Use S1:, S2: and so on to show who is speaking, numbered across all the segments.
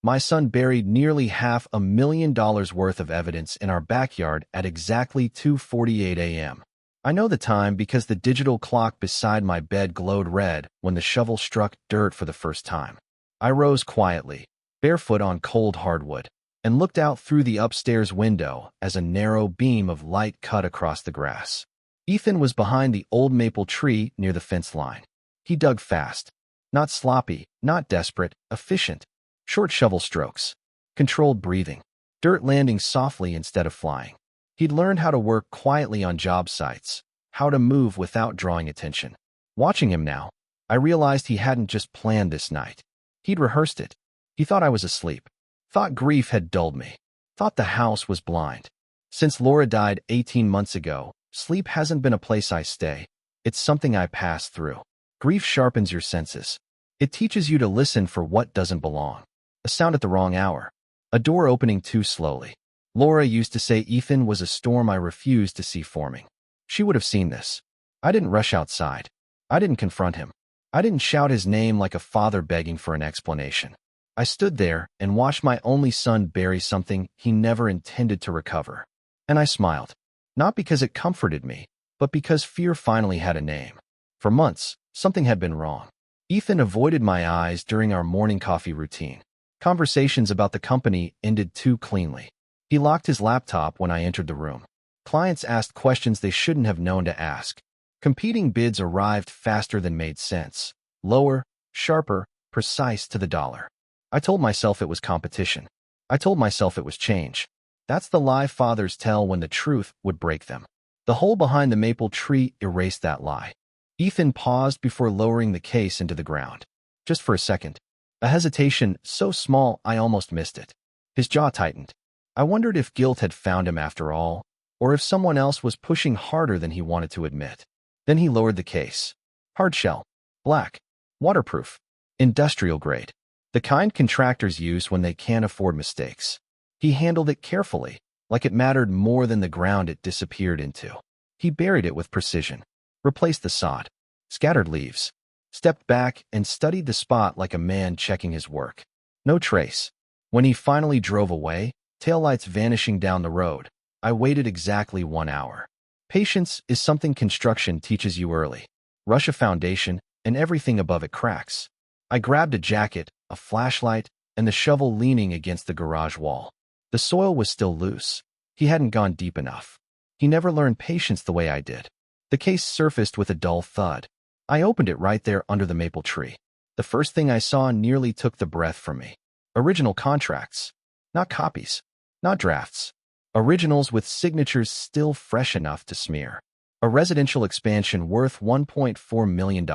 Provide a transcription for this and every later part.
S1: My son buried nearly $500,000 worth of evidence in our backyard at exactly 2:48 a.m. I know the time because the digital clock beside my bed glowed red when the shovel struck dirt for the first time. I rose quietly, barefoot on cold hardwood, and looked out through the upstairs window as a narrow beam of light cut across the grass. Ethan was behind the old maple tree near the fence line. He dug fast. Not sloppy, not desperate, efficient. Short shovel strokes. Controlled breathing. Dirt landing softly instead of flying. He'd learned how to work quietly on job sites, how to move without drawing attention. Watching him now, I realized he hadn't just planned this night. He'd rehearsed it. He thought I was asleep. Thought grief had dulled me. Thought the house was blind. Since Laura died 18 months ago, sleep hasn't been a place I stay. It's something I pass through. Grief sharpens your senses. It teaches you to listen for what doesn't belong. A sound at the wrong hour. A door opening too slowly. Laura used to say Ethan was a storm I refused to see forming. She would have seen this. I didn't rush outside. I didn't confront him. I didn't shout his name like a father begging for an explanation. I stood there and watched my only son bury something he never intended to recover. And I smiled. Not because it comforted me, but because fear finally had a name. For months, something had been wrong. Ethan avoided my eyes during our morning coffee routine. Conversations about the company ended too cleanly. He locked his laptop when I entered the room. Clients asked questions they shouldn't have known to ask. Competing bids arrived faster than made sense. Lower, sharper, precise to the dollar. I told myself it was competition. I told myself it was change. That's the lie fathers tell when the truth would break them. The hole behind the maple tree erased that lie. Ethan paused before lowering the case into the ground. Just for a second. A hesitation so small I almost missed it. His jaw tightened. I wondered if guilt had found him after all, or if someone else was pushing harder than he wanted to admit. Then he lowered the case. Hard shell. Black. Waterproof. Industrial grade. The kind contractors use when they can't afford mistakes. He handled it carefully, like it mattered more than the ground it disappeared into. He buried it with precision. Replaced the sod. Scattered leaves. Stepped back and studied the spot like a man checking his work. No trace. When he finally drove away, taillights vanishing down the road, I waited exactly 1 hour. Patience is something construction teaches you early. Rush a foundation, and everything above it cracks. I grabbed a jacket, a flashlight, and the shovel leaning against the garage wall. The soil was still loose. He hadn't gone deep enough. He never learned patience the way I did. The case surfaced with a dull thud. I opened it right there under the maple tree. The first thing I saw nearly took the breath from me. Original contracts. Not copies. Not drafts. Originals with signatures still fresh enough to smear. A residential expansion worth $1.4 million.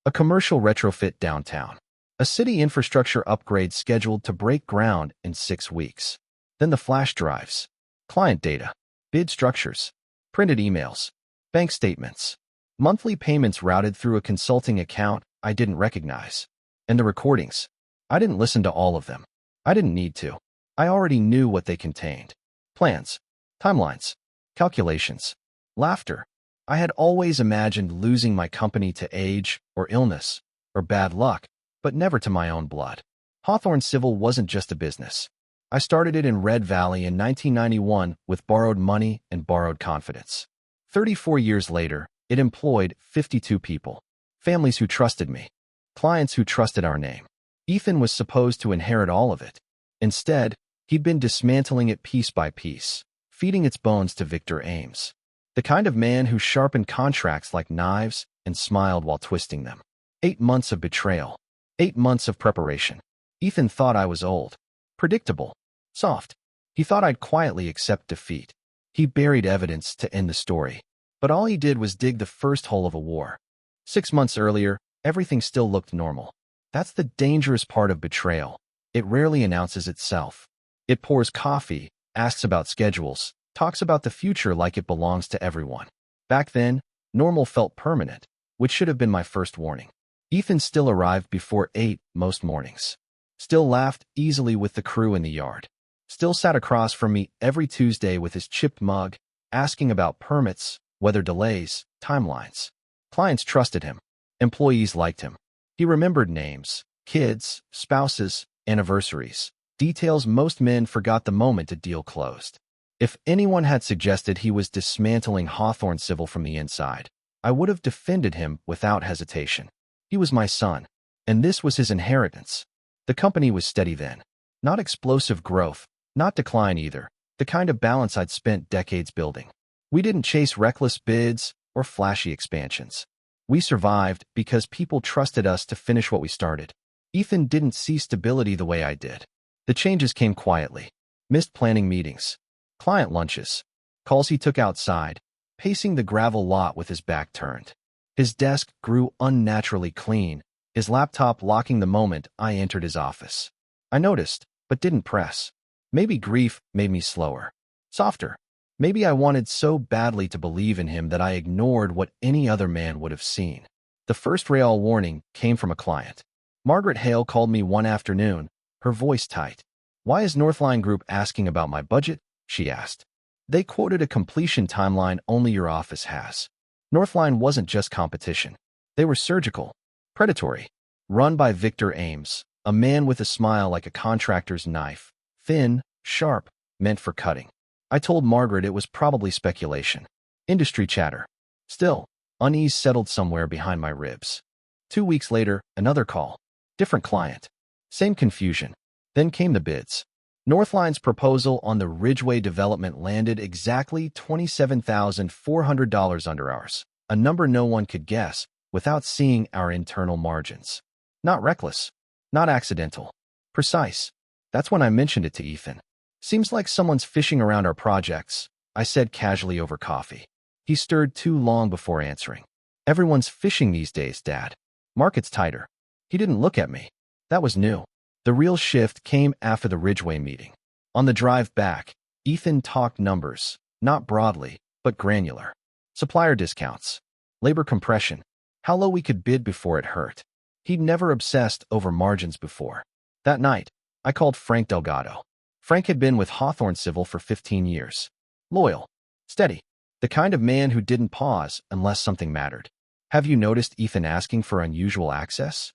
S1: A commercial retrofit downtown. A city infrastructure upgrade scheduled to break ground in 6 weeks. Then the flash drives. Client data. Bid structures. Printed emails. Bank statements. Monthly payments routed through a consulting account I didn't recognize. And the recordings. I didn't listen to all of them. I didn't need to. I already knew what they contained. Plans. Timelines. Calculations. Laughter. I had always imagined losing my company to age, or illness, or bad luck, but never to my own blood. Hawthorne Civil wasn't just a business. I started it in Red Valley in 1991 with borrowed money and borrowed confidence. 34 years later, it employed 52 people. Families who trusted me. Clients who trusted our name. Ethan was supposed to inherit all of it. Instead, he'd been dismantling it piece by piece, feeding its bones to Victor Ames. The kind of man who sharpened contracts like knives and smiled while twisting them. 8 months of betrayal. 8 months of preparation. Ethan thought I was old. Predictable. Soft. He thought I'd quietly accept defeat. He buried evidence to end the story. But all he did was dig the first hole of a war. 6 months earlier, everything still looked normal. That's the dangerous part of betrayal. It rarely announces itself. It pours coffee, asks about schedules, talks about the future like it belongs to everyone. Back then, normal felt permanent, which should have been my first warning. Ethan still arrived before 8 most mornings. Still laughed easily with the crew in the yard. Still sat across from me every Tuesday with his chipped mug, asking about permits, weather delays, timelines. Clients trusted him. Employees liked him. He remembered names, kids, spouses, anniversaries, details most men forgot the moment a deal closed. If anyone had suggested he was dismantling Hawthorne Civil from the inside, I would have defended him without hesitation. He was my son, and this was his inheritance. The company was steady then. Not explosive growth, not decline either, the kind of balance I'd spent decades building. We didn't chase reckless bids or flashy expansions. We survived because people trusted us to finish what we started. Ethan didn't see stability the way I did. The changes came quietly. Missed planning meetings, client lunches, calls he took outside, pacing the gravel lot with his back turned. His desk grew unnaturally clean, his laptop locking the moment I entered his office. I noticed, but didn't press. Maybe grief made me slower, softer. Maybe I wanted so badly to believe in him that I ignored what any other man would have seen. The first real warning came from a client. Margaret Hale called me one afternoon, her voice tight. "Why is Northline Group asking about my budget?" she asked. "They quoted a completion timeline only your office has." Northline wasn't just competition. They were surgical, predatory. Run by Victor Ames, a man with a smile like a contractor's knife. Thin, sharp, meant for cutting. I told Margaret it was probably speculation. Industry chatter. Still, unease settled somewhere behind my ribs. 2 weeks later, another call. Different client. Same confusion. Then came the bids. Northline's proposal on the Ridgeway development landed exactly $27,400 under ours, a number no one could guess without seeing our internal margins. Not reckless, not accidental. Precise. That's when I mentioned it to Ethan. "Seems like someone's fishing around our projects," I said casually over coffee. He stirred too long before answering. "Everyone's fishing these days, Dad. Market's tighter." He didn't look at me. That was new. The real shift came after the Ridgeway meeting. On the drive back, Ethan talked numbers, not broadly, but granular. Supplier discounts, labor compression, how low we could bid before it hurt. He'd never obsessed over margins before. That night, I called Frank Delgado. Frank had been with Hawthorne Civil for 15 years. Loyal, steady, the kind of man who didn't pause unless something mattered. "Have you noticed Ethan asking for unusual access?"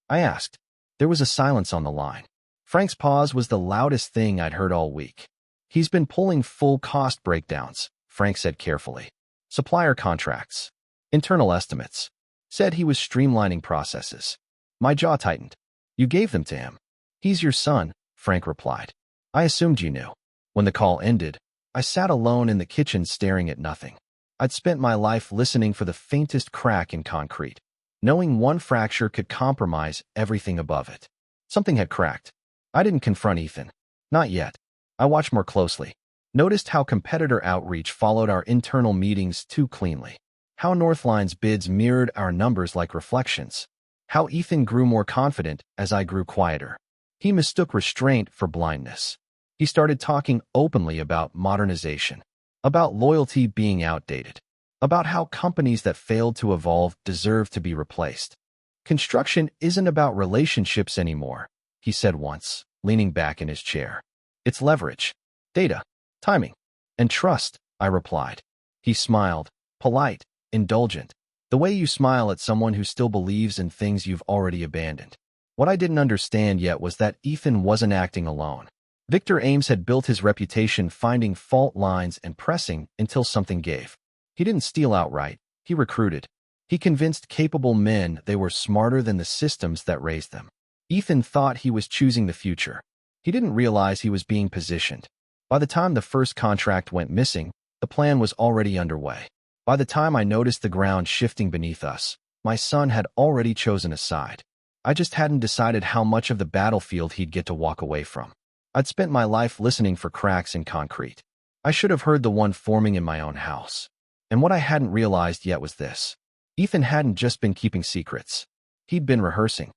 S1: I asked. There was a silence on the line. Frank's pause was the loudest thing I'd heard all week. "He's been pulling full cost breakdowns," Frank said carefully. "Supplier contracts, internal estimates." Said he was streamlining processes. My jaw tightened. "You gave them to him." "He's your son," Frank replied. "I assumed you knew." When the call ended, I sat alone in the kitchen staring at nothing. I'd spent my life listening for the faintest crack in concrete, knowing one fracture could compromise everything above it. Something had cracked. I didn't confront Ethan. Not yet. I watched more closely. Noticed how competitor outreach followed our internal meetings too cleanly. How Northline's bids mirrored our numbers like reflections. How Ethan grew more confident as I grew quieter. He mistook restraint for blindness. He started talking openly about modernization, about loyalty being outdated, about how companies that failed to evolve deserve to be replaced. "Construction isn't about relationships anymore," he said once, leaning back in his chair. "It's leverage, data, timing, and trust," I replied. He smiled, polite, indulgent, the way you smile at someone who still believes in things you've already abandoned. What I didn't understand yet was that Ethan wasn't acting alone. Victor Ames had built his reputation finding fault lines and pressing until something gave. He didn't steal outright, he recruited. He convinced capable men they were smarter than the systems that raised them. Ethan thought he was choosing the future. He didn't realize he was being positioned. By the time the first contract went missing, the plan was already underway. By the time I noticed the ground shifting beneath us, my son had already chosen a side. I just hadn't decided how much of the battlefield he'd get to walk away from. I'd spent my life listening for cracks in concrete. I should have heard the one forming in my own house. And what I hadn't realized yet was this. Ethan hadn't just been keeping secrets. He'd been rehearsing.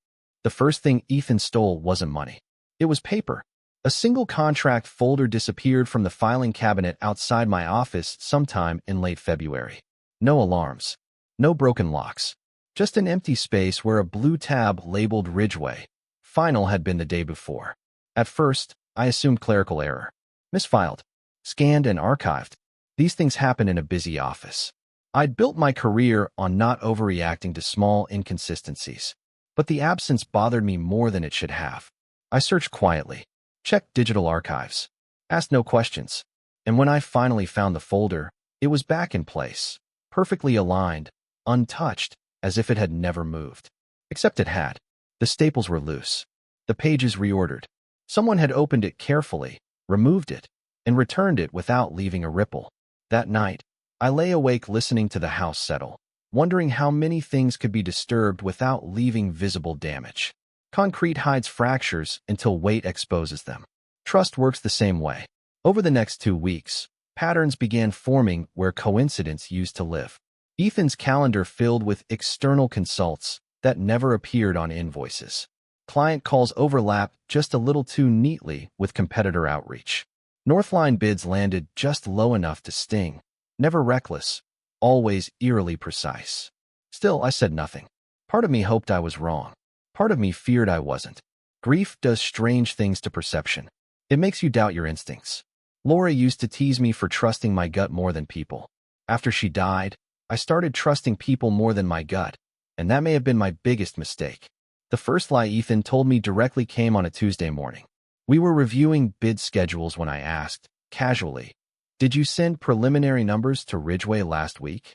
S1: The first thing Ethan stole wasn't money. It was paper. A single contract folder disappeared from the filing cabinet outside my office sometime in late February. No alarms. No broken locks. Just an empty space where a blue tab labeled Ridgeway. Final had been the day before. At first, I assumed clerical error. Misfiled. Scanned and archived. These things happen in a busy office. I'd built my career on not overreacting to small inconsistencies. But the absence bothered me more than it should have. I searched quietly, checked digital archives, asked no questions. And when I finally found the folder, it was back in place, perfectly aligned, untouched, as if it had never moved. Except it had. The staples were loose. The pages reordered. Someone had opened it carefully, removed it, and returned it without leaving a ripple. That night, I lay awake listening to the house settle, wondering how many things could be disturbed without leaving visible damage. Concrete hides fractures until weight exposes them. Trust works the same way. Over the next 2 weeks, patterns began forming where coincidence used to live. Ethan's calendar filled with external consults that never appeared on invoices. Client calls overlapped just a little too neatly with competitor outreach. Northline bids landed just low enough to sting, never reckless, always eerily precise. Still, I said nothing. Part of me hoped I was wrong. Part of me feared I wasn't. Grief does strange things to perception. It makes you doubt your instincts. Laura used to tease me for trusting my gut more than people. After she died, I started trusting people more than my gut, and that may have been my biggest mistake. The first lie Ethan told me directly came on a Tuesday morning. We were reviewing bid schedules when I asked, casually, "Did you send preliminary numbers to Ridgeway last week?"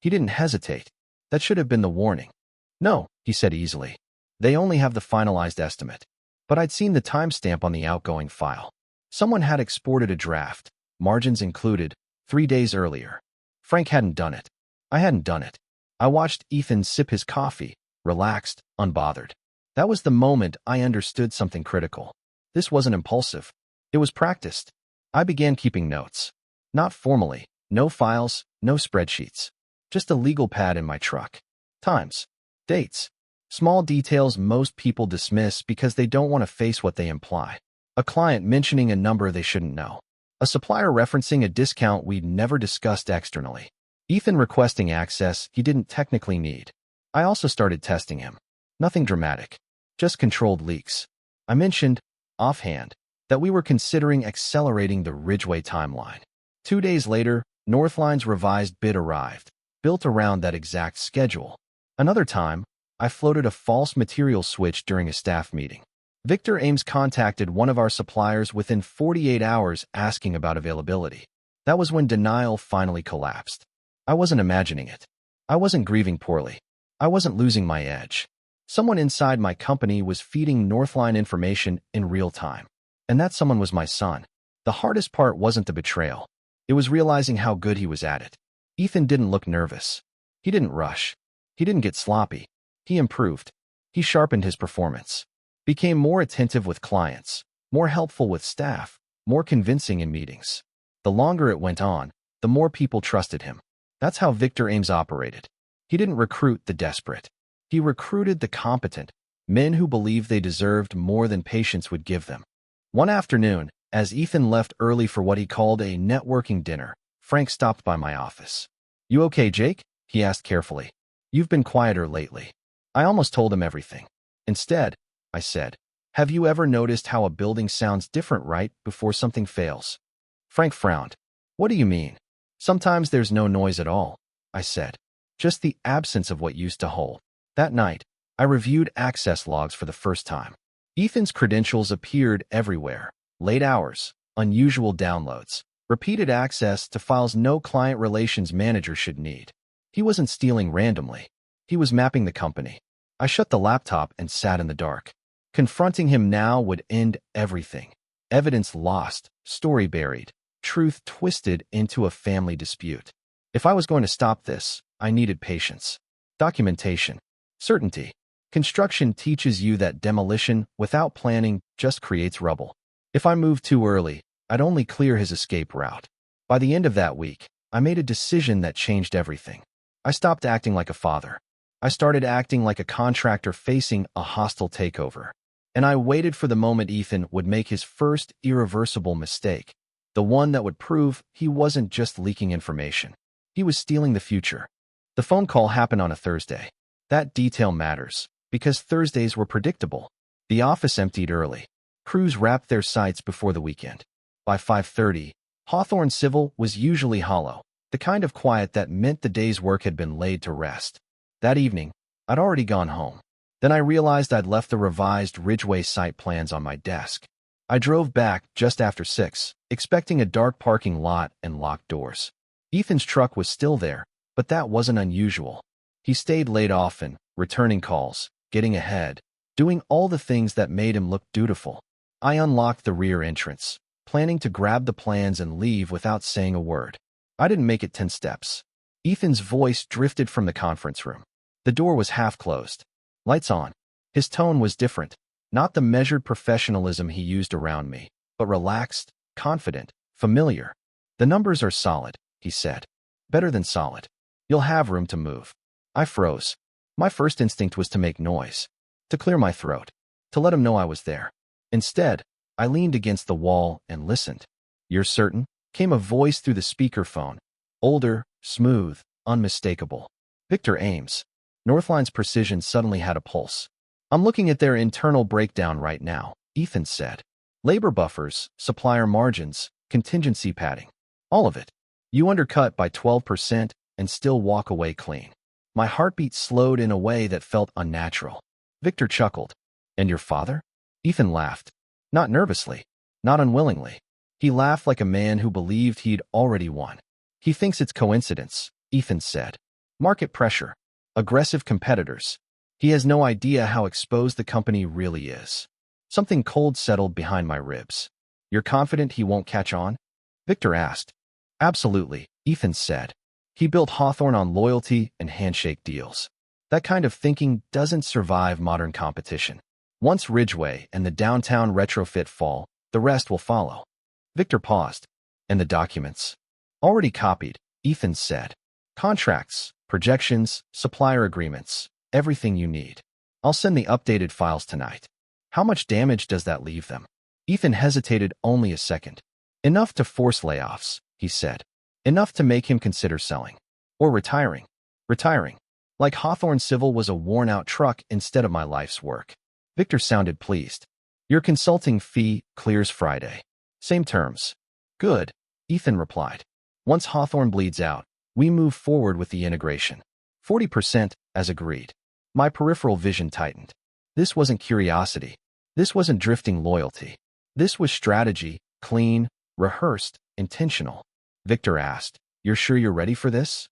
S1: He didn't hesitate. That should have been the warning. "No," he said easily. "They only have the finalized estimate." But I'd seen the timestamp on the outgoing file. Someone had exported a draft, margins included, 3 days earlier. Frank hadn't done it. I hadn't done it. I watched Ethan sip his coffee, relaxed, unbothered. That was the moment I understood something critical. This wasn't impulsive. It was practiced. I began keeping notes. Not formally, no files, no spreadsheets. Just a legal pad in my truck. Times. Dates. Small details most people dismiss because they don't want to face what they imply. A client mentioning a number they shouldn't know. A supplier referencing a discount we'd never discussed externally. Ethan requesting access he didn't technically need. I also started testing him. Nothing dramatic. Just controlled leaks. I mentioned, offhand, that we were considering accelerating the Ridgeway timeline. 2 days later, Northline's revised bid arrived, built around that exact schedule. Another time, I floated a false material switch during a staff meeting. Victor Ames contacted one of our suppliers within 48 hours asking about availability. That was when denial finally collapsed. I wasn't imagining it. I wasn't grieving poorly. I wasn't losing my edge. Someone inside my company was feeding Northline information in real time. And that someone was my son. The hardest part wasn't the betrayal. It was realizing how good he was at it. Ethan didn't look nervous. He didn't rush. He didn't get sloppy. He improved. He sharpened his performance. Became more attentive with clients, more helpful with staff, more convincing in meetings. The longer it went on, the more people trusted him. That's how Victor Ames operated. He didn't recruit the desperate. He recruited the competent, men who believed they deserved more than patience would give them. One afternoon, as Ethan left early for what he called a networking dinner, Frank stopped by my office. "You okay, Jake?" he asked carefully. "You've been quieter lately." I almost told him everything. Instead, I said, "Have you ever noticed how a building sounds different right before something fails?" Frank frowned. "What do you mean?" "Sometimes there's no noise at all," I said. "Just the absence of what used to hold." That night, I reviewed access logs for the first time. Ethan's credentials appeared everywhere. Late hours, unusual downloads, repeated access to files no client relations manager should need. He wasn't stealing randomly. He was mapping the company. I shut the laptop and sat in the dark. Confronting him now would end everything. Evidence lost, story buried, truth twisted into a family dispute. If I was going to stop this, I needed patience. Documentation. Certainty. Construction teaches you that demolition, without planning, just creates rubble. If I moved too early, I'd only clear his escape route. By the end of that week, I made a decision that changed everything. I stopped acting like a father. I started acting like a contractor facing a hostile takeover. And I waited for the moment Ethan would make his first irreversible mistake, the one that would prove he wasn't just leaking information. He was stealing the future. The phone call happened on a Thursday. That detail matters, because Thursdays were predictable. The office emptied early. Crews wrapped their sites before the weekend. By 5:30, Hawthorne Civil was usually hollow, the kind of quiet that meant the day's work had been laid to rest. That evening, I'd already gone home. Then I realized I'd left the revised Ridgeway site plans on my desk. I drove back just after 6, expecting a dark parking lot and locked doors. Ethan's truck was still there, but that wasn't unusual. He stayed late often, returning calls, getting ahead, doing all the things that made him look dutiful. I unlocked the rear entrance, planning to grab the plans and leave without saying a word. I didn't make it 10 steps. Ethan's voice drifted from the conference room. The door was half closed. Lights on. His tone was different, not the measured professionalism he used around me, but relaxed, confident, familiar. "The numbers are solid," he said. "Better than solid. You'll have room to move." I froze. My first instinct was to make noise, to clear my throat, to let him know I was there. Instead, I leaned against the wall and listened. "You're certain?" came a voice through the speakerphone. Older, smooth, unmistakable. Victor Ames. Northline's precision suddenly had a pulse. "I'm looking at their internal breakdown right now," Ethan said. "Labor buffers, supplier margins, contingency padding. All of it. You undercut by 12% and still walk away clean." My heartbeat slowed in a way that felt unnatural. Victor chuckled. "And your father?" Ethan laughed. Not nervously, not unwillingly. He laughed like a man who believed he'd already won. "He thinks it's coincidence," Ethan said. "Market pressure. Aggressive competitors. He has no idea how exposed the company really is." Something cold settled behind my ribs. "You're confident he won't catch on?" Victor asked. "Absolutely," Ethan said. "He built Hawthorne on loyalty and handshake deals. That kind of thinking doesn't survive modern competition. Once Ridgeway and the downtown retrofit fall, the rest will follow." Victor paused. "And the documents?" "Already copied," Ethan said. "Contracts, projections, supplier agreements, everything you need. I'll send the updated files tonight." "How much damage does that leave them?" Ethan hesitated only a second. "Enough to force layoffs," he said. "Enough to make him consider selling. Or retiring. Retiring. Like Hawthorne Civil was a worn-out truck instead of my life's work." Victor sounded pleased. "Your consulting fee clears Friday. Same terms." "Good," Ethan replied. "Once Hawthorne bleeds out, we move forward with the integration. 40%, as agreed." My peripheral vision tightened. This wasn't curiosity. This wasn't drifting loyalty. This was strategy, clean, rehearsed, intentional. Victor asked, "You're sure you're ready for this?"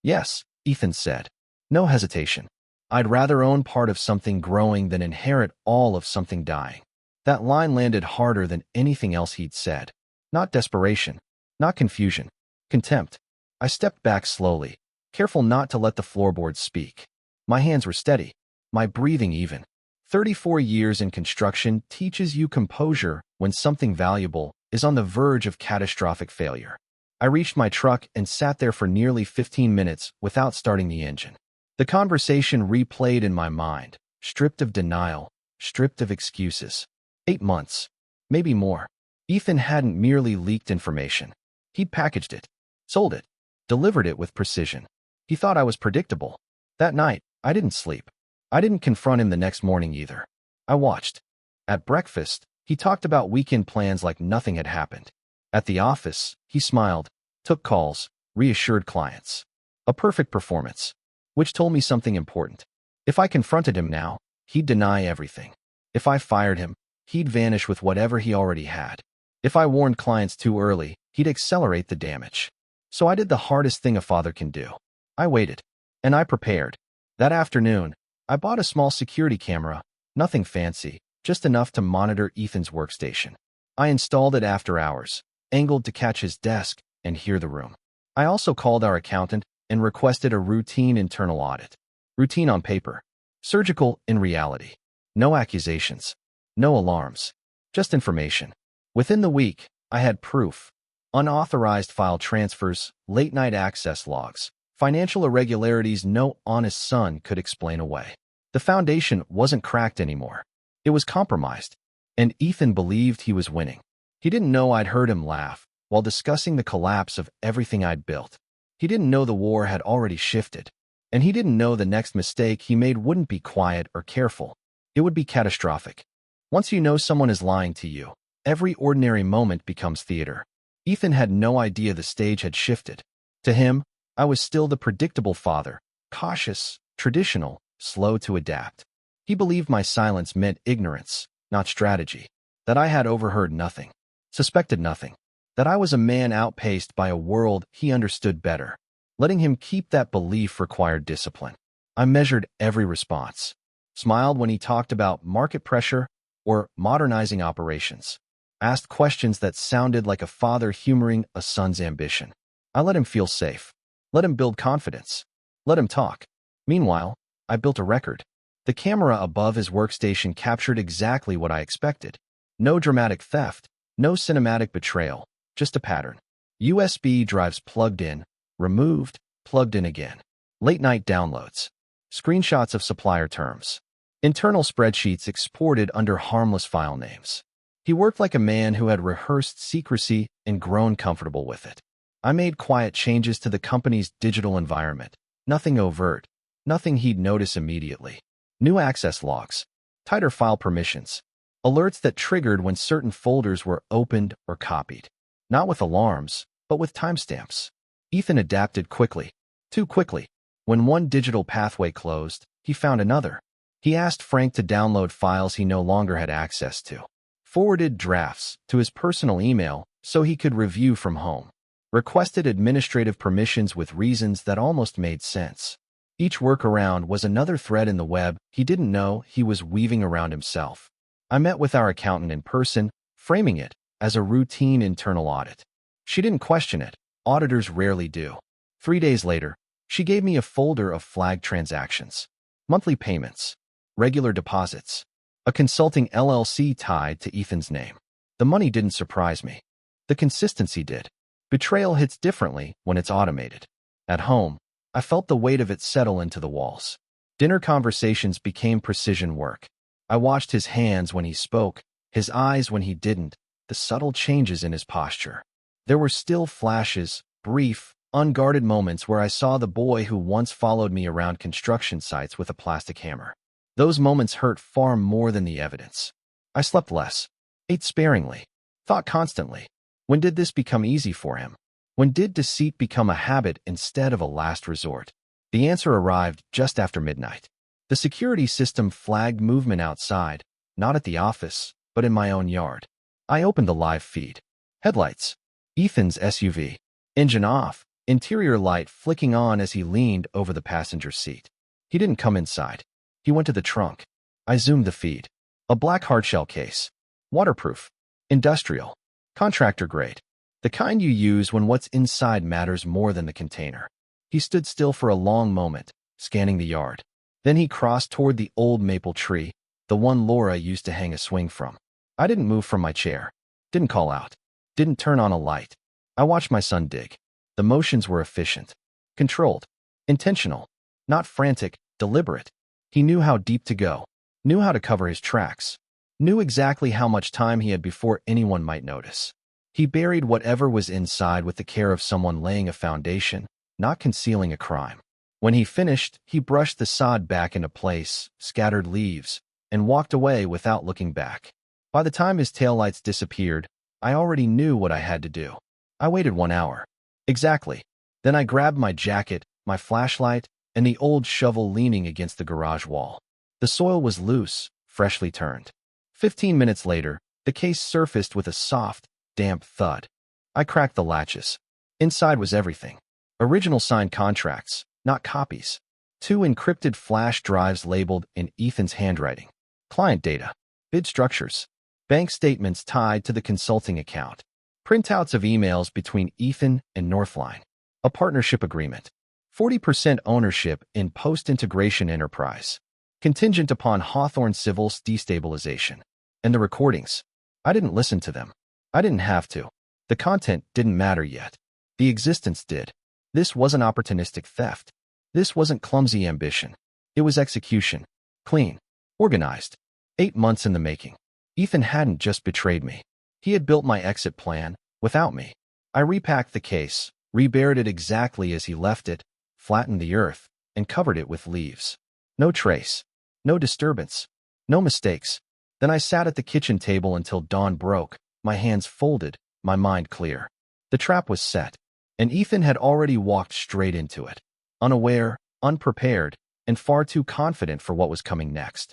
S1: "Yes," Ethan said. No hesitation. "I'd rather own part of something growing than inherit all of something dying." That line landed harder than anything else he'd said. Not desperation. Not confusion. Contempt. I stepped back slowly, careful not to let the floorboards speak. My hands were steady, my breathing even. 34 years in construction teaches you composure when something valuable is on the verge of catastrophic failure. I reached my truck and sat there for nearly 15 minutes without starting the engine. The conversation replayed in my mind, stripped of denial, stripped of excuses. 8 months. Maybe more. Ethan hadn't merely leaked information. He'd packaged it, sold it, delivered it with precision. He thought I was predictable. That night, I didn't sleep. I didn't confront him the next morning either. I watched. At breakfast, he talked about weekend plans like nothing had happened. At the office, he smiled, took calls, reassured clients. A perfect performance. Which told me something important. If I confronted him now, he'd deny everything. If I fired him, he'd vanish with whatever he already had. If I warned clients too early, he'd accelerate the damage. So I did the hardest thing a father can do. I waited. And I prepared. That afternoon, I bought a small security camera, nothing fancy, just enough to monitor Ethan's workstation. I installed it after hours, angled to catch his desk and hear the room. I also called our accountant and requested a routine internal audit. Routine on paper. Surgical in reality. No accusations. No alarms. Just information. Within the week, I had proof. Unauthorized file transfers, late-night access logs, financial irregularities no honest son could explain away. The foundation wasn't cracked anymore. It was compromised. And Ethan believed he was winning. He didn't know I'd heard him laugh while discussing the collapse of everything I'd built. He didn't know the war had already shifted. And he didn't know the next mistake he made wouldn't be quiet or careful. It would be catastrophic. Once you know someone is lying to you, every ordinary moment becomes theater. Ethan had no idea the stage had shifted. To him, I was still the predictable father, cautious, traditional, slow to adapt. He believed my silence meant ignorance, not strategy, that I had overheard nothing, suspected nothing, that I was a man outpaced by a world he understood better. Letting him keep that belief required discipline. I measured every response, smiled when he talked about market pressure or modernizing operations, asked questions that sounded like a father humoring a son's ambition. I let him feel safe, let him build confidence, let him talk. Meanwhile, I built a record. The camera above his workstation captured exactly what I expected. No dramatic theft, no cinematic betrayal, just a pattern. USB drives plugged in, removed, plugged in again. Late-night downloads. Screenshots of supplier terms. Internal spreadsheets exported under harmless file names. He worked like a man who had rehearsed secrecy and grown comfortable with it. I made quiet changes to the company's digital environment. Nothing overt, nothing he'd notice immediately. New access logs, tighter file permissions, alerts that triggered when certain folders were opened or copied. Not with alarms, but with timestamps. Ethan adapted quickly, too quickly. When one digital pathway closed, he found another. He asked Frank to download files he no longer had access to, forwarded drafts to his personal email so he could review from home, requested administrative permissions with reasons that almost made sense. Each workaround was another thread in the web he didn't know he was weaving around himself. I met with our accountant in person, framing it as a routine internal audit. She didn't question it. Auditors rarely do. 3 days later, she gave me a folder of flagged transactions, monthly payments, regular deposits, a consulting LLC tied to Ethan's name. The money didn't surprise me. The consistency did. Betrayal hits differently when it's automated. At home, I felt the weight of it settle into the walls. Dinner conversations became precision work. I watched his hands when he spoke, his eyes when he didn't, the subtle changes in his posture. There were still flashes, brief, unguarded moments where I saw the boy who once followed me around construction sites with a plastic hammer. Those moments hurt far more than the evidence. I slept less, ate sparingly, thought constantly. When did this become easy for him? When did deceit become a habit instead of a last resort? The answer arrived just after midnight. The security system flagged movement outside, not at the office, but in my own yard. I opened the live feed. Headlights. Ethan's SUV. Engine off, interior light flicking on as he leaned over the passenger seat. He didn't come inside. He went to the trunk. I zoomed the feed. A black hardshell case. Waterproof. Industrial. Contractor grade. The kind you use when what's inside matters more than the container. He stood still for a long moment, scanning the yard. Then he crossed toward the old maple tree, the one Laura used to hang a swing from. I didn't move from my chair. Didn't call out. Didn't turn on a light. I watched my son dig. The motions were efficient. Controlled. Intentional. Not frantic, deliberate. He knew how deep to go. Knew how to cover his tracks. Knew exactly how much time he had before anyone might notice. He buried whatever was inside with the care of someone laying a foundation, not concealing a crime. When he finished, he brushed the sod back into place, scattered leaves, and walked away without looking back. By the time his taillights disappeared, I already knew what I had to do. I waited 1 hour. Exactly. Then I grabbed my jacket, my flashlight, and the old shovel leaning against the garage wall. The soil was loose, freshly turned. 15 minutes later, the case surfaced with a soft, damp thud. I cracked the latches. Inside was everything. Original signed contracts, not copies. 2 encrypted flash drives labeled in Ethan's handwriting. Client data. Bid structures. Bank statements tied to the consulting account. Printouts of emails between Ethan and Northline. A partnership agreement. 40% ownership in post-integration enterprise. Contingent upon Hawthorne Civil's destabilization. And the recordings. I didn't listen to them. I didn't have to. The content didn't matter yet. The existence did. This wasn't opportunistic theft. This wasn't clumsy ambition. It was execution. Clean. Organized. 8 months in the making. Ethan hadn't just betrayed me. He had built my exit plan, without me. I repacked the case, reburied it exactly as he left it, flattened the earth, and covered it with leaves. No trace. No disturbance. No mistakes. Then I sat at the kitchen table until dawn broke, my hands folded, my mind clear. The trap was set, and Ethan had already walked straight into it, unaware, unprepared, and far too confident for what was coming next.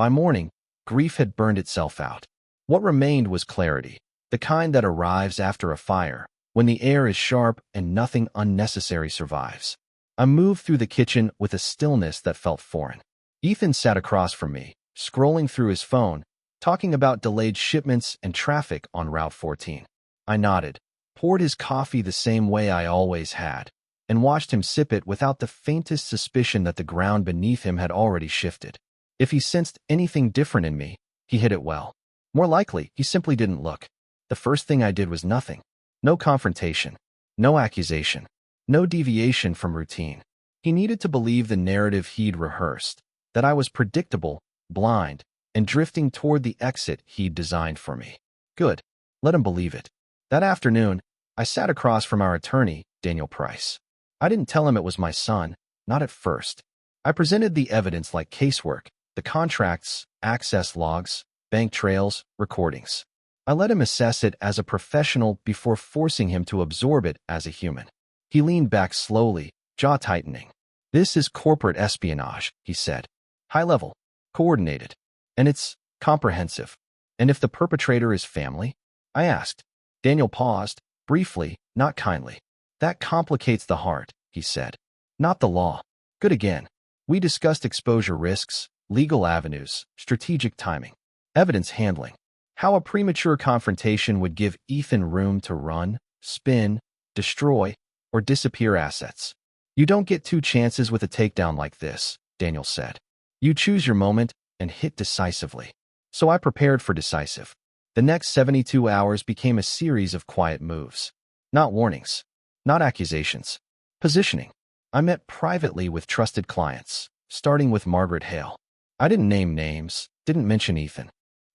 S1: By morning, grief had burned itself out. What remained was clarity, the kind that arrives after a fire, when the air is sharp and nothing unnecessary survives. I moved through the kitchen with a stillness that felt foreign. Ethan sat across from me, scrolling through his phone, talking about delayed shipments and traffic on Route 14. I nodded, poured his coffee the same way I always had, and watched him sip it without the faintest suspicion that the ground beneath him had already shifted. If he sensed anything different in me, he hid it well. More likely, he simply didn't look. The first thing I did was nothing. No confrontation, no accusation, no deviation from routine. He needed to believe the narrative he'd rehearsed, that I was predictable, blind, and drifting toward the exit he'd designed for me. Good. Let him believe it. That afternoon, I sat across from our attorney, Daniel Price. I didn't tell him it was my son, not at first. I presented the evidence like casework, the contracts, access logs, bank trails, recordings. I let him assess it as a professional before forcing him to absorb it as a human. He leaned back slowly, jaw tightening. "This is corporate espionage," he said. "High level, coordinated, and it's comprehensive." "And if the perpetrator is family?" I asked. Daniel paused, briefly, not kindly. "That complicates the heart," he said. "Not the law." Good again. We discussed exposure risks, legal avenues, strategic timing, evidence handling, how a premature confrontation would give Ethan room to run, spin, destroy, or disappear assets. "You don't get two chances with a takedown like this," Daniel said. "You choose your moment and hit decisively." So I prepared for decisive. The next 72 hours became a series of quiet moves. Not warnings, not accusations. Positioning. I met privately with trusted clients, starting with Margaret Hale. I didn't name names, didn't mention Ethan.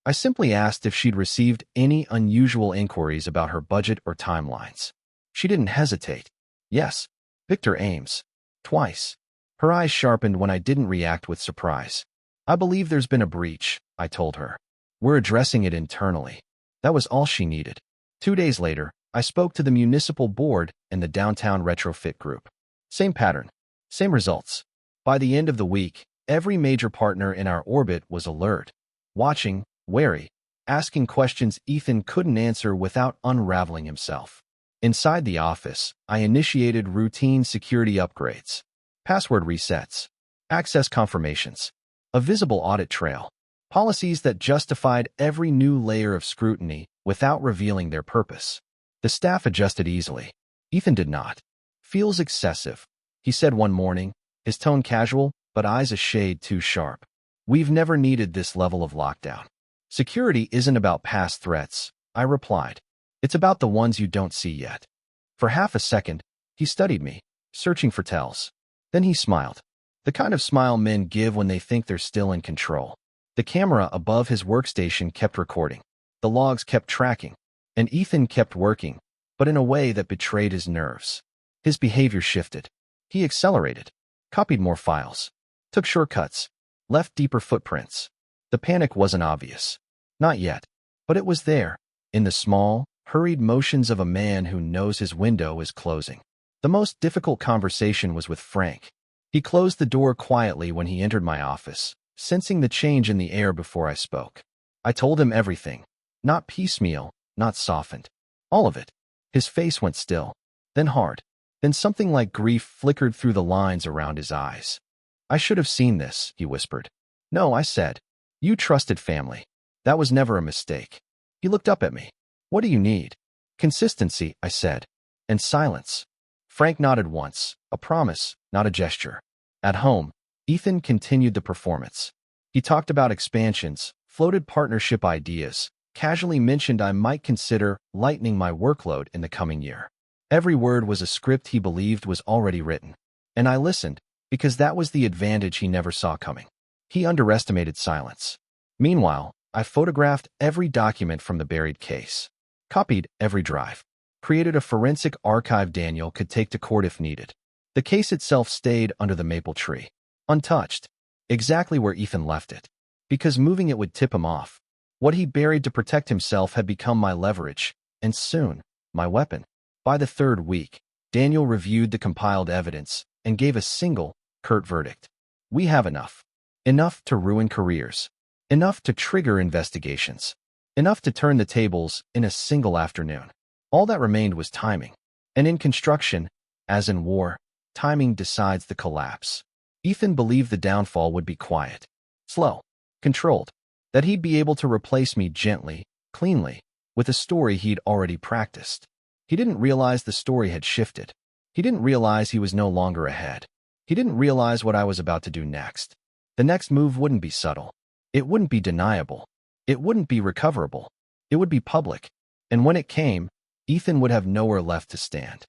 S1: I simply asked if she'd received any unusual inquiries about her budget or timelines. She didn't hesitate. "Yes, Victor Ames. Twice." Her eyes sharpened when I didn't react with surprise. "I believe there's been a breach," I told her. "We're addressing it internally." That was all she needed. 2 days later, I spoke to the municipal board and the downtown retrofit group. Same pattern, same results. By the end of the week, every major partner in our orbit was alert, watching, wary, asking questions Ethan couldn't answer without unraveling himself. Inside the office, I initiated routine security upgrades, password resets, access confirmations, a visible audit trail, policies that justified every new layer of scrutiny without revealing their purpose. The staff adjusted easily. Ethan did not. "Feels excessive," he said one morning, his tone casual, but eyes a shade too sharp. "We've never needed this level of lockdown." "Security isn't about past threats," I replied. "It's about the ones you don't see yet." For half a second, he studied me, searching for tells. Then he smiled. The kind of smile men give when they think they're still in control. The camera above his workstation kept recording. The logs kept tracking. And Ethan kept working, but in a way that betrayed his nerves. His behavior shifted. He accelerated, copied more files, took shortcuts, left deeper footprints. The panic wasn't obvious. Not yet. But it was there, in the small, hurried motions of a man who knows his window is closing. The most difficult conversation was with Frank. He closed the door quietly when he entered my office, sensing the change in the air before I spoke. I told him everything, not piecemeal, not softened. All of it. His face went still, then hard. Then something like grief flickered through the lines around his eyes. "I should have seen this," he whispered. "No," I said. "You trusted family. That was never a mistake." He looked up at me. "What do you need?" "Consistency," I said. "And silence." Frank nodded once, a promise, not a gesture. At home, Ethan continued the performance. He talked about expansions, floated partnership ideas, casually mentioned I might consider lightening my workload in the coming year. Every word was a script he believed was already written. And I listened, because that was the advantage he never saw coming. He underestimated silence. Meanwhile, I photographed every document from the buried case, copied every drive, created a forensic archive Daniel could take to court if needed. The case itself stayed under the maple tree, untouched, exactly where Ethan left it, because moving it would tip him off. What he buried to protect himself had become my leverage, and soon, my weapon. By the third week, Daniel reviewed the compiled evidence and gave a single, curt verdict. "We have enough. Enough to ruin careers. Enough to trigger investigations. Enough to turn the tables in a single afternoon. All that remained was timing. And in construction, as in war, timing decides the collapse. Ethan believed the downfall would be quiet, slow, controlled, that he'd be able to replace me gently, cleanly, with a story he'd already practiced. He didn't realize the story had shifted. He didn't realize he was no longer ahead. He didn't realize what I was about to do next. The next move wouldn't be subtle. It wouldn't be deniable. It wouldn't be recoverable. It would be public. And when it came, Ethan would have nowhere left to stand.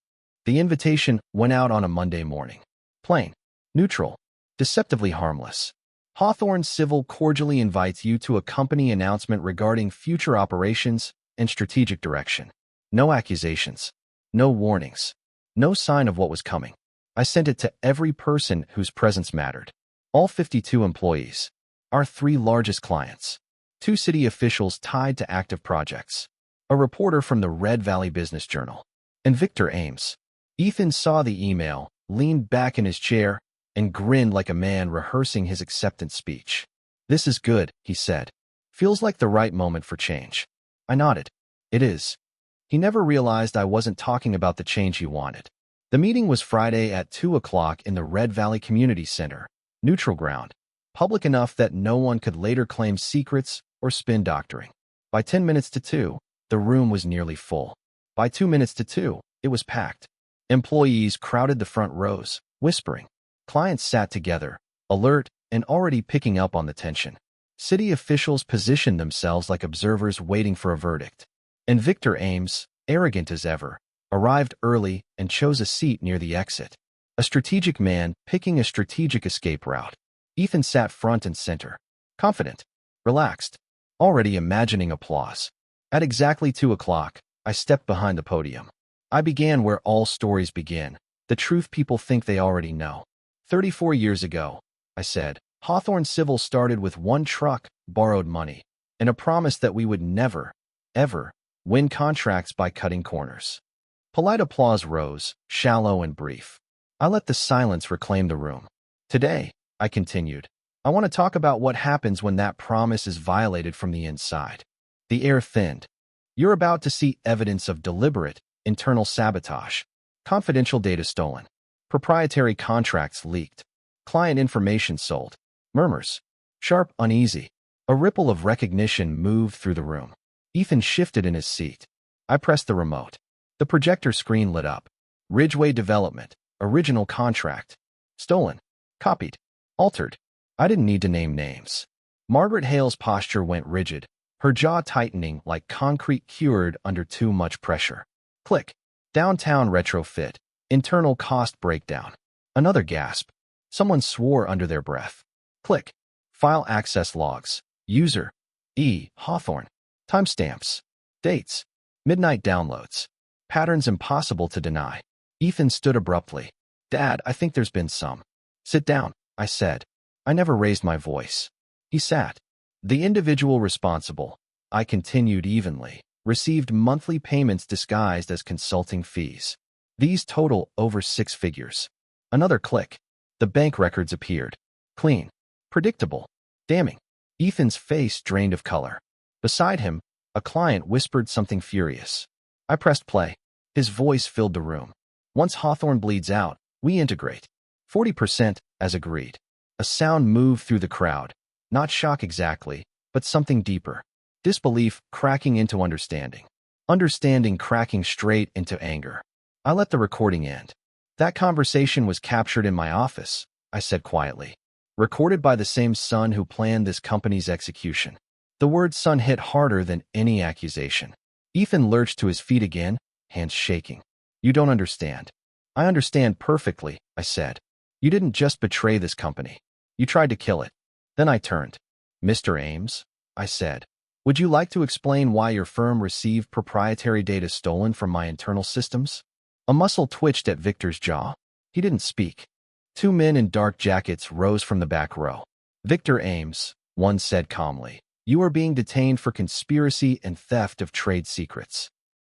S1: The invitation went out on a Monday morning. Plain, neutral, deceptively harmless. Hawthorne Civil cordially invites you to a company announcement regarding future operations and strategic direction. No accusations. No warnings. No sign of what was coming. I sent it to every person whose presence mattered. All 52 employees. Our 3 largest clients. 2 city officials tied to active projects. A reporter from the Red Valley Business Journal. And Victor Ames. Ethan saw the email, leaned back in his chair, and grinned like a man rehearsing his acceptance speech. "This is good," he said. "Feels like the right moment for change." I nodded. "It is." He never realized I wasn't talking about the change he wanted. The meeting was Friday at 2 o'clock in the Red Valley Community Center, neutral ground, public enough that no one could later claim secrets or spin doctoring. By 10 minutes to 2, the room was nearly full. By 2 minutes to 2, it was packed. Employees crowded the front rows, whispering. Clients sat together, alert and already picking up on the tension. City officials positioned themselves like observers waiting for a verdict. And Victor Ames, arrogant as ever, arrived early and chose a seat near the exit. A strategic man picking a strategic escape route. Ethan sat front and center, confident, relaxed, already imagining applause. At exactly 2 o'clock, I stepped behind the podium. I began where all stories begin, the truth people think they already know. 34 years ago, I said, Hawthorne Civil started with 1 truck, borrowed money, and a promise that we would never, ever, win contracts by cutting corners. Polite applause rose, shallow and brief. I let the silence reclaim the room. Today, I continued, I want to talk about what happens when that promise is violated from the inside. The air thinned. You're about to see evidence of deliberate, internal sabotage. Confidential data stolen. Proprietary contracts leaked. Client information sold. Murmurs. Sharp, uneasy. A ripple of recognition moved through the room. Ethan shifted in his seat. I pressed the remote. The projector screen lit up. Ridgeway Development. Original contract. Stolen. Copied. Altered. I didn't need to name names. Margaret Hale's posture went rigid, her jaw tightening like concrete cured under too much pressure. Click. Downtown retrofit. Internal cost breakdown. Another gasp. Someone swore under their breath. Click. File access logs. User. E. Hawthorne. Timestamps. Dates. Midnight downloads. Patterns impossible to deny. Ethan stood abruptly. Dad, I think there's been some. Sit down, I said. I never raised my voice. He sat. The individual responsible, I continued evenly, received monthly payments disguised as consulting fees. These total over 6 figures. Another click. The bank records appeared. Clean. Predictable. Damning. Ethan's face drained of color. Beside him, a client whispered something furious. I pressed play. His voice filled the room. Once Hawthorne bleeds out, we integrate. 40%, as agreed. A sound moved through the crowd. Not shock exactly, but something deeper. Disbelief cracking into understanding. Understanding cracking straight into anger. I let the recording end. That conversation was captured in my office, I said quietly. Recorded by the same son who planned this company's execution. The word son hit harder than any accusation. Ethan lurched to his feet again, hands shaking. You don't understand. I understand perfectly, I said. You didn't just betray this company. You tried to kill it. Then I turned. Mr. Ames, I said, would you like to explain why your firm received proprietary data stolen from my internal systems? A muscle twitched at Victor's jaw. He didn't speak. 2 men in dark jackets rose from the back row. Victor Ames, one said calmly, you are being detained for conspiracy and theft of trade secrets.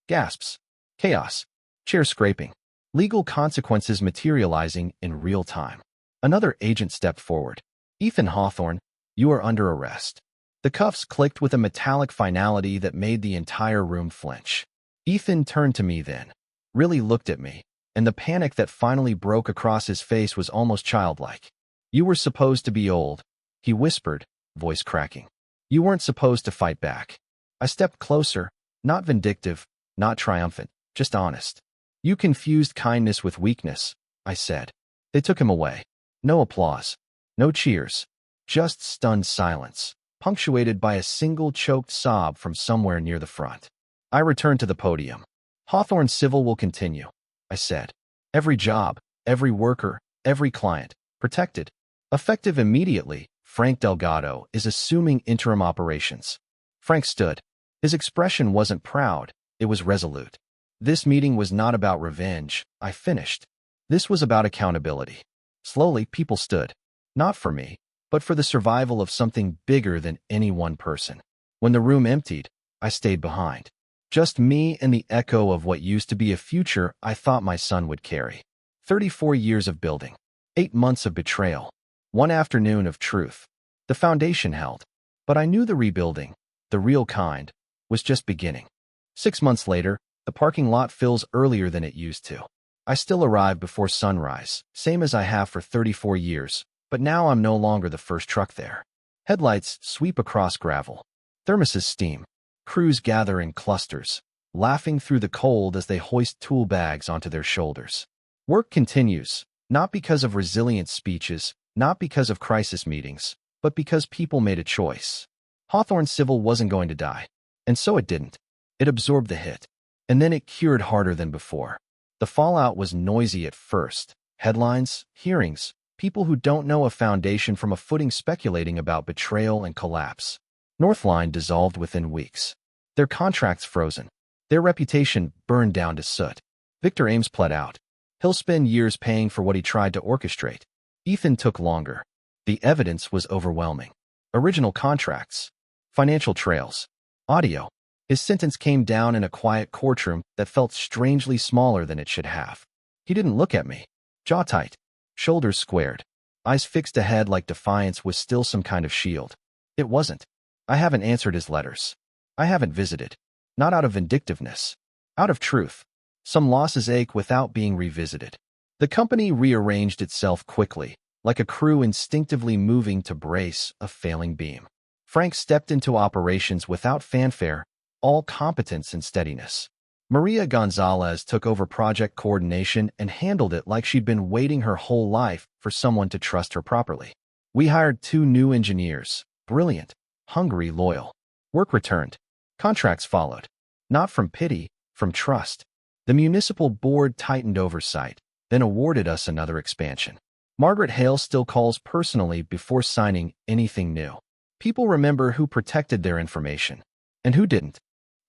S1: Gasps. Chaos. Chair scraping. Legal consequences materializing in real time. Another agent stepped forward. Ethan Hawthorne, you are under arrest. The cuffs clicked with a metallic finality that made the entire room flinch. Ethan turned to me then, really looked at me, and the panic that finally broke across his face was almost childlike. "You were supposed to be old," he whispered, voice cracking. "You weren't supposed to fight back." I stepped closer, not vindictive, not triumphant, just honest. "You confused kindness with weakness," I said. They took him away. No applause, no cheers, just stunned silence, punctuated by a single choked sob from somewhere near the front. I returned to the podium. "Hawthorne Civil will continue," I said. "Every job, every worker, every client, protected. Effective immediately, Frank Delgado is assuming interim operations." Frank stood. His expression wasn't proud, it was resolute. "This meeting was not about revenge," I finished. "This was about accountability." Slowly, people stood. Not for me, but for the survival of something bigger than any one person. When the room emptied, I stayed behind. Just me and the echo of what used to be a future I thought my son would carry. 34 years of building. 8 months of betrayal. 1 afternoon of truth. The foundation held. But I knew the rebuilding, the real kind, was just beginning. 6 months later, the parking lot fills earlier than it used to. I still arrive before sunrise, same as I have for 34 years, but now I'm no longer the first truck there. Headlights sweep across gravel. Thermoses steam. Crews gather in clusters, laughing through the cold as they hoist tool bags onto their shoulders. Work continues, not because of resilient speeches, not because of crisis meetings, but because people made a choice. Hawthorne Civil wasn't going to die, and so it didn't. It absorbed the hit, and then it cured harder than before. The fallout was noisy at first. Headlines, hearings, people who don't know a foundation from a footing speculating about betrayal and collapse. Northline dissolved within weeks. Their contracts frozen. Their reputation burned down to soot. Victor Ames pled out. He'll spend years paying for what he tried to orchestrate. Ethan took longer. The evidence was overwhelming. Original contracts, financial trails, audio. His sentence came down in a quiet courtroom that felt strangely smaller than it should have. He didn't look at me. Jaw tight, shoulders squared, eyes fixed ahead like defiance was still some kind of shield. It wasn't. I haven't answered his letters. I haven't visited. Not out of vindictiveness. Out of truth. Some losses ache without being revisited. The company rearranged itself quickly, like a crew instinctively moving to brace a failing beam. Frank stepped into operations without fanfare, all competence and steadiness. Maria Gonzalez took over project coordination and handled it like she'd been waiting her whole life for someone to trust her properly. We hired 2 new engineers, brilliant, hungry, loyal. Work returned. Contracts followed. Not from pity, from trust. The municipal board tightened oversight, then awarded us another expansion. Margaret Hale still calls personally before signing anything new. People remember who protected their information and who didn't.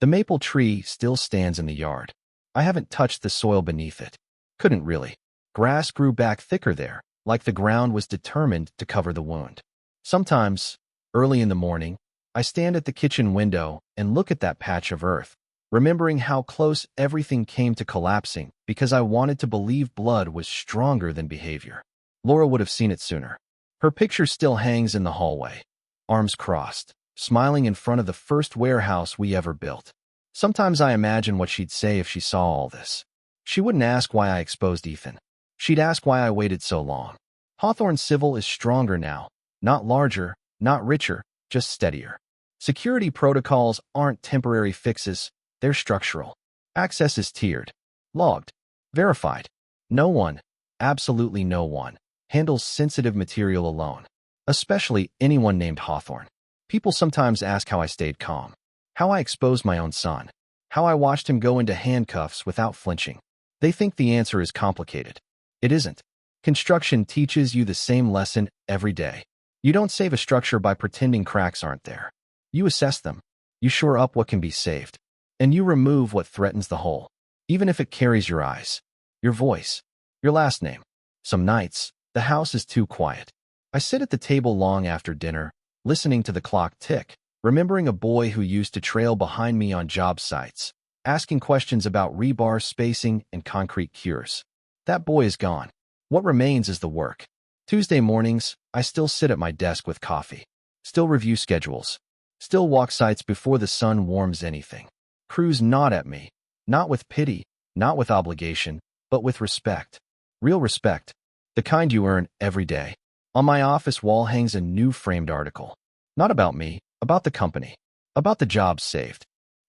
S1: The maple tree still stands in the yard. I haven't touched the soil beneath it. Couldn't really. Grass grew back thicker there, like the ground was determined to cover the wound. Sometimes, early in the morning, I stand at the kitchen window and look at that patch of earth, remembering how close everything came to collapsing because I wanted to believe blood was stronger than behavior. Laura would have seen it sooner. Her picture still hangs in the hallway, arms crossed, smiling in front of the first warehouse we ever built. Sometimes I imagine what she'd say if she saw all this. She wouldn't ask why I exposed Ethan. She'd ask why I waited so long. Hawthorne Civil is stronger now, not larger, not richer, just steadier. Security protocols aren't temporary fixes, they're structural. Access is tiered, logged, verified. No one, absolutely no one, handles sensitive material alone, especially anyone named Hawthorne. People sometimes ask how I stayed calm, how I exposed my own son, how I watched him go into handcuffs without flinching. They think the answer is complicated. It isn't. Construction teaches you the same lesson every day. You don't save a structure by pretending cracks aren't there. You assess them, you shore up what can be saved, and you remove what threatens the whole, even if it carries your eyes, your voice, your last name. Some nights, the house is too quiet. I sit at the table long after dinner, listening to the clock tick, remembering a boy who used to trail behind me on job sites, asking questions about rebar spacing and concrete cures. That boy is gone. What remains is the work. Tuesday mornings, I still sit at my desk with coffee, still review schedules, Still walk sites before the sun warms anything. Crews nod at me, not with pity, not with obligation, but with respect. Real respect, the kind you earn every day. On my office wall hangs a new framed article. Not about me, about the company, about the jobs saved,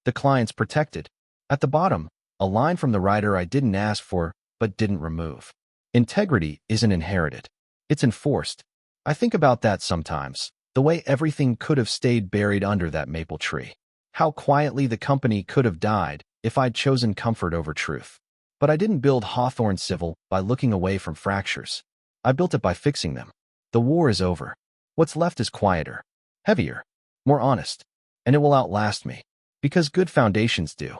S1: the clients protected. At the bottom, a line from the writer I didn't ask for, but didn't remove. Integrity isn't inherited. It's enforced. I think about that sometimes, the way everything could have stayed buried under that maple tree. How quietly the company could have died if I'd chosen comfort over truth. But I didn't build Hawthorne Civil by looking away from fractures. I built it by fixing them. The war is over. What's left is quieter, heavier, more honest, and it will outlast me, because good foundations do.